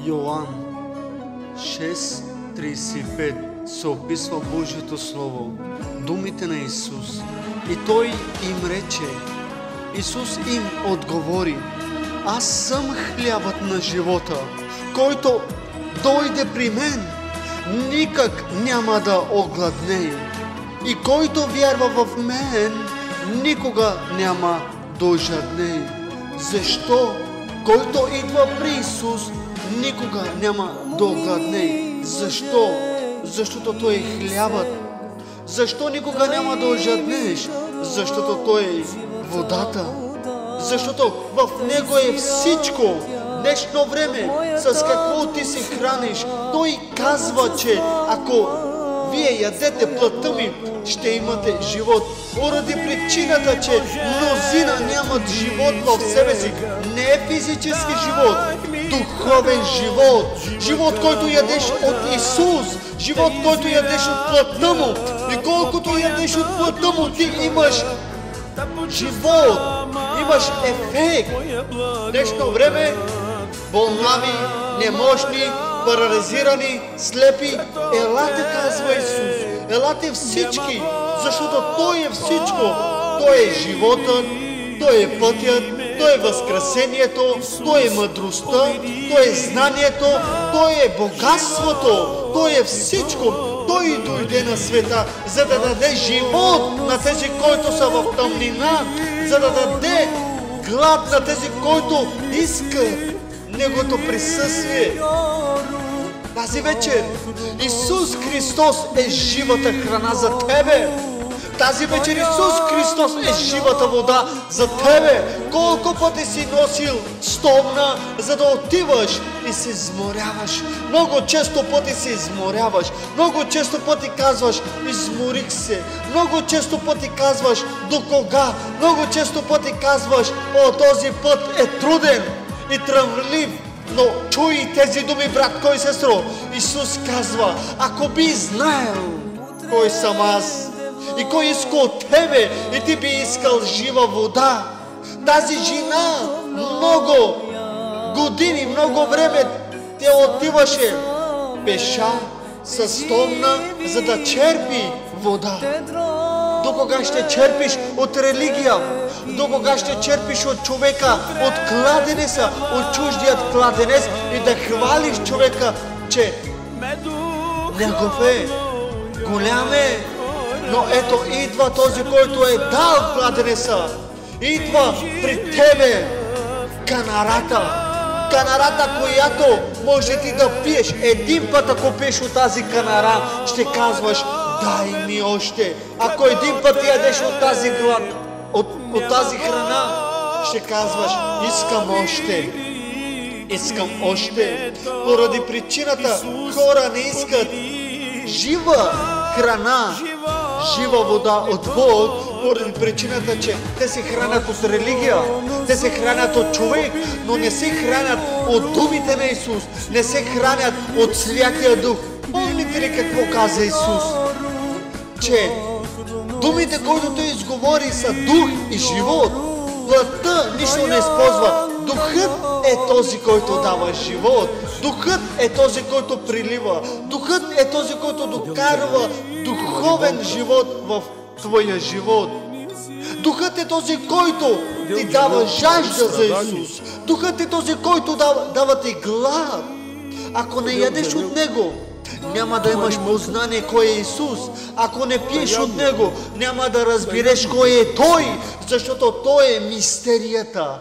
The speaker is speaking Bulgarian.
Йоан 6:35 се описва Божието Слово, думите на Исус. И Той им рече, Исус им отговори: аз съм хлябът на живота, който дойде при мен, никак няма да огладнее. И който вярва в мен, никога няма да жаднее. Защо? Който идва при Исус, никога няма да огладнее. Защо? Защото Той е хлябът. Защо никога няма да жаднееш? Защото Той е водата. Защото в Него е всичко. Днешно време, с какво ти се храниш, Той казва, че ако вие ядете плътта ми, ще имате живот. Поради причината, че мнозина нямат живот в себе си. Не е физически живот, духовен живот. Живот, който ядеш от Исус. Живот, който ядеш от плътта му. И колкото ядеш от плътта му, ти имаш живот, имаш ефект. Днешно време болнави, немощни, парализирани, слепи, елате, казва Исус. Елате всички, защото Той е всичко. Той е животът, Той е пътят, Той е възкресението, Той е мъдростта, Той е знанието, Той е богатството, Той е всичко. Той дойде на света, за да даде живот на тези, които са в тъмнина, за да даде глад на тези, които искат Негото присъствие. Тази вечер Исус Христос е живата храна за тебе. Тази вечер Исус Христос е живата вода за тебе. Колко пъти си носил стомна, за да отиваш и се изморяваш. Много често пъти се изморяваш. Много често пъти казваш: изморих се. Много често пъти казваш: до кога? Много често пъти казваш: о, този път е труден и тръмлив. Но чуй тези думи, братко и сестро. Исус казва: ако би знаел кой съм аз и кой иска от тебе, и ти би искал жива вода. Тази жена много години, много време те отиваше пеша с томна, за да черпи вода. До кога ще черпиш от религия? До кога ще черпиш от човека, от кладенеца, от чуждият кладенец, и да хвалиш човека, че негов е, голям е? Но ето идва този, който е дал кладенеца. Идва при тебе канарата. Канарата, която може ти да пиеш. Един път, ако пиеш от тази канара, ще казваш: дай ми още. Ако един път ядеш от тази глад, от тази храна, ще казваш: искам още. Искам още. Поради причината хора не искат жива храна, жива вода от Бог, поради причината, че те се хранят от религия, те се хранят от човек, но не се хранят от думите на Исус, не се хранят от Святия Дух. Помните ли какво каза Исус? Че думите, които Той изговори, са дух и живот. Плътта нищо не използва. Духът е този, който дава живот. Духът е този, който прилива. Духът е този, който докарва духовен живот в твоя живот. Духът е този, който ти дава жажда за Исус. Духът е този, който дава ти глад. Ако не ядеш от Него, няма да имаш познание кой е Исус. Ако не пиеш от Него, няма да разбереш кой е Той, защото Той е мистерията.